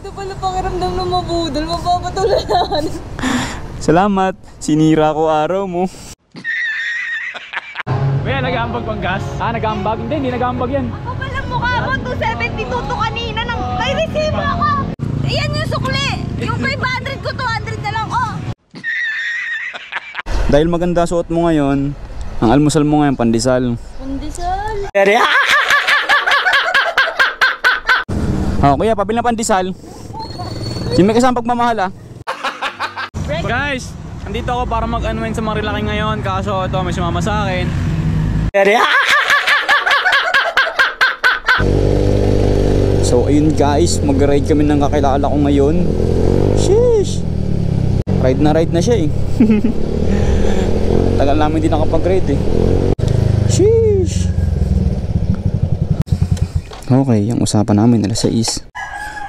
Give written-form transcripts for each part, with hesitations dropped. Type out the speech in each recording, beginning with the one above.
Ganito pala pakiramdam ng mabudol, mapapatulanan. Salamat, sinira ko araw mo. Kuya, nag-aambag bang gas? Nag-aambag? Hindi nag-aambag yan. Ako palang mukha mo, 272 to kanina nang may resibo ako. Ayan yung sukli. Yung 500 ko, 200 na lang, oh. Dahil maganda suot mo ngayon, ang almusal mo ngayon pandesal. Pandesal. Kuya, pabili na pandesal. Sino may kasama pagmamahal Guys, andito ako para mag-unwind sa Marilaki ngayon. Kaso ito, may sumama sa akin. So ayun guys, mag-ride kami ng kakilala ko ngayon. Sheesh! Ride na siya Tagal namin din nakapag-ride Sheesh! Okay, yung usapan namin alas 6.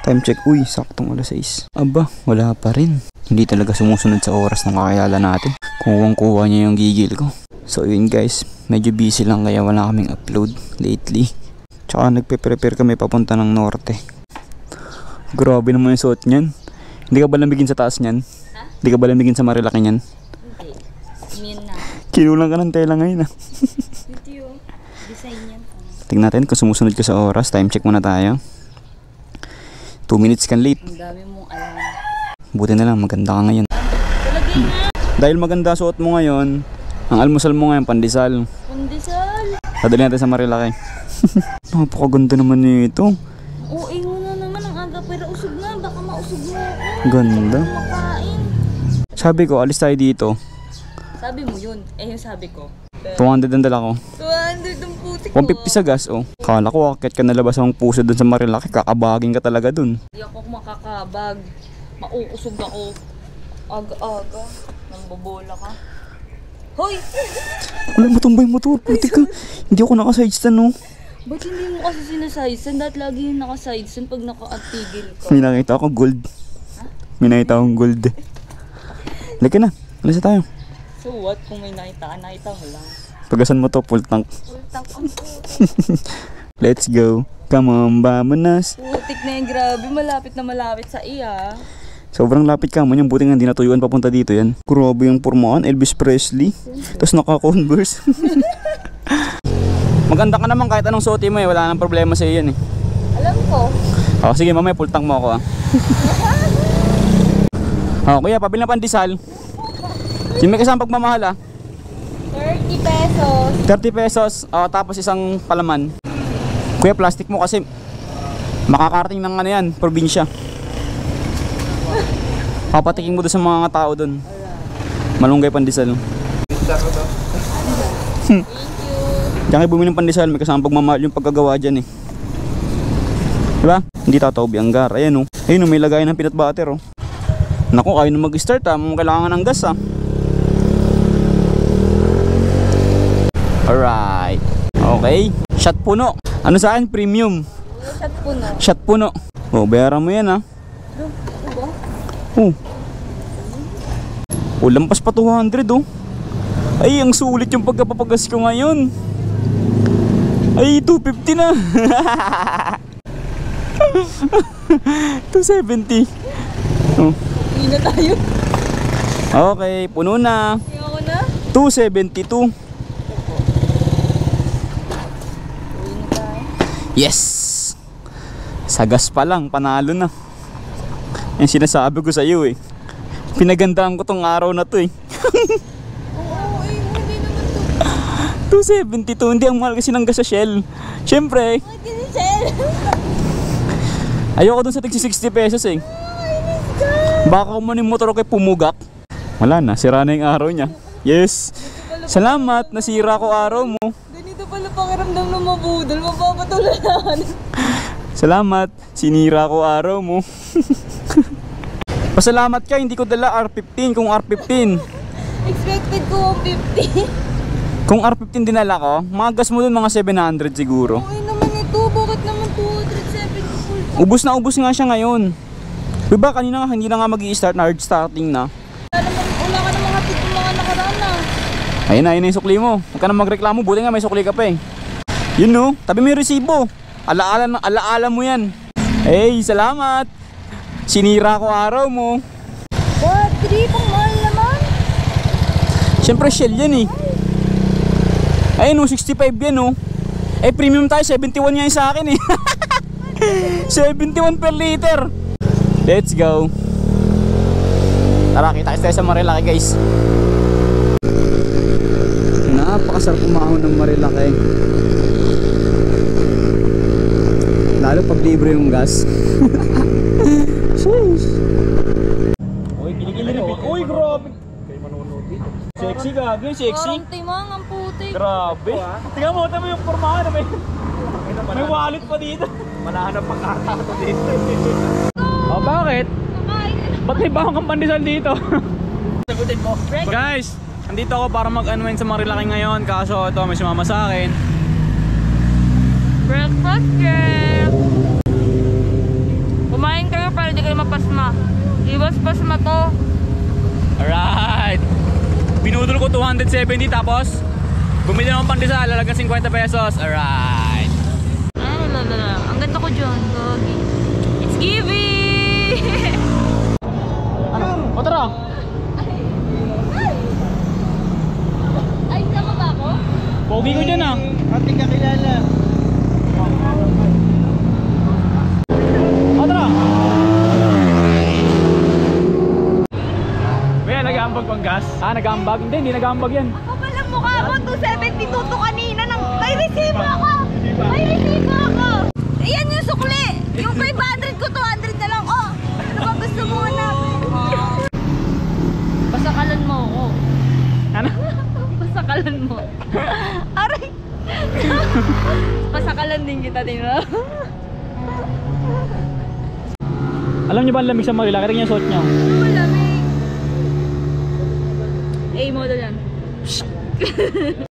Time check, uy, saktong alas 6. Aba, wala pa rin. Hindi talaga sumusunod sa oras ng kakilala natin. Kuwang-kuha niya yung gigil ko. So yun guys, medyo busy lang kaya wala kaming upload lately. Tsaka nagpe-prepare kami papunta ng norte. Grabe naman yung suot niyan. Hindi ka ba lamigin sa taas niyan? Hindi ka ba lamigin sa Marilaki niyan? Hindi. Immune na. Kinulang ka ng tela ngayon Ito yung design niyan. Tingnan natin kung sumusunod ka sa oras. Time check muna tayo. 2 minutes kan late. Ang dami mong alam. Buti na lang, maganda ka ngayon. Talagay nga. Dahil maganda suot mo ngayon, ang almusal mo ngayon pandesal. Pandesal. Dadali natin sa Marilaki. Napakaganda naman nito. OA mo na naman ang aga pero usog na. Baka mausog mo ako. Ganda. Makain. Sabi ko, alis tayo dito. Sabi mo yun. Yung sabi ko. 200 ang dala ko. 200 ang putik ko. 150 sa gas, Kala ko, akit ka nalabas ang puso dun sa Marilaki. Kakabagin ka talaga dun. Hindi ako makakabag. Mauusog ako. Aga-aga. Nambobola ka. Hoy! Wala, matumbay motor. Putik ka. Hindi ako naka-sidestand, Ba't hindi mo kasi sinasidestand? Dahil lagi yung naka-sidestand pag naka-atigil ka. May nakita ako gold. May nakita akong gold. Halika na. Alis na tayo. So what? Kung may nakita mo lang. Pagasan mo to, full tank. Full tank ang Let's go. Come on, vamonos. putik na yung grabe. Malapit na malapit sa iya. Sobrang lapit ka mo. Yung buti nga hindi natuyuan papunta dito yan. Grabe yung pormaan. Elvis Presley. Tapos naka-Converse. Maganda ka naman kahit anong suotin mo wala nang problema sa iyo yan Alam ko. Sige, mamaya full tank mo ako kuya, pabili na pandesal. Sino may kasama pagmamahal 30 pesos. 30 pesos. Tapos isang palaman. Kuya, plastic mo kasi makakarating ng yan, probinsya. Papatikin mo doon sa mga tao doon. Malunggay pandesal. Thank you. Diyan kayo bumili ng pandesal, may kasama pagmamahal yung pagkagawa dyan Diba? Hindi tataob yung gar. Ayan Ayun may lagay ng peanut butter Naku, kayo na mag-start kailangan ng gas Alright. Okay. Shot puno. Ano sa akin? Premium. Shot puno. Shot puno. Bayaran mo yan lampas pa 200 Ay, ang sulit yung pagkapapagas ko ngayon. Ay, 250 na. 270. Uwi na tayo. Okay, puno na. Tingnan ko na. 272. Uwi na tayo. Yes. Sa gas pa lang, panalo na. Yung sinasabi ko sa iyo Pinagandaan ko tong araw na to Oo, hindi naman 272, hindi ang mahal kasi ng gas sa Shell. Siyempre. Bakit kasi Shell? Ayoko dun sa tig 60 pesos Baka kumanin motor kay pumugak. Wala na, sira na yung araw niya. Yes. Salamat, nasira ko araw mo. Ganito pala pakiramdam ng mabudol, mapapatulanan. Salamat, sinira ko araw mo. Pasalamat ka, hindi ko dala R15 kung R15. Expected ko 150. Kung R15 dinala ko, mga gas mo dun mga 700 siguro. Okay naman ito, bakit naman 270? Ubus na ubus nga siya ngayon. Diba kanina nga hindi na nga mag-i-start na hard starting na. Wala ka namang hatid ng mga nakaraan Ayun na yung sukli mo. Huwag ka na magreklamo, buti nga may sukli ka pa Yun tabi mo yung resibo. Alaala mo yan. Hey, salamat. Sinira ko araw mo. What? 3 pang mahal naman. Siyempre Shell yan eh. Ayun oh, 65 yan oh. Eh premium tayo, 71 nga yung sa akin eh. 71 per liter. Let's go. Tara, kita tayo sa Marilaki guys. Napakasarap umahon ng Marilaki. Lalo pag libre yung gas. Sheesh. Uy, kinikili rin. Uy, grabe. Sexy ka, sexy. Parang timang ang putik. Grabe. Tingnan mo yung pormahan na may wallet pa dito. Manahanap pang kata ko dito. Oh, bakit? Kakain na. Ba't may bawang kang pandesal dito? Sagutin mo. Guys, andito ako para mag-unwind sa Marilaki ngayon. Kaso ito, may sumama sa akin. Breakfast girl. Kumain kayo para di kayo mapasma. Iwas pasma to. Alright. Binudol ko 270 tapos bumili naman pandesal, lalagang 50 pesos. Alright. Ay, lala. Ang ganda ko dyan. Gogi. It's giving! Ano? O tara. Ay, sama ba ako? Pogi ko dyan ah. Ating kakilala. O tara. Kuya, nag-aambag pang gas? Ah, nag-aambag? Hindi nag-aambag yan. Ako palang mukha mo. 272 to kanina. May resibo ako! May resibo ako! Ayan yung sukli! Yung 500 ko, 200 na lang. Oh! Ano ba gusto mo namin? Pasakalan mo ako. Ano? Pasakalan mo. Aray! Pasakalan din kita, tingnan. Alam niyo ba ang lamig sa Marilaki? Tingnan yung suot niyo. Malamig. A-model yan.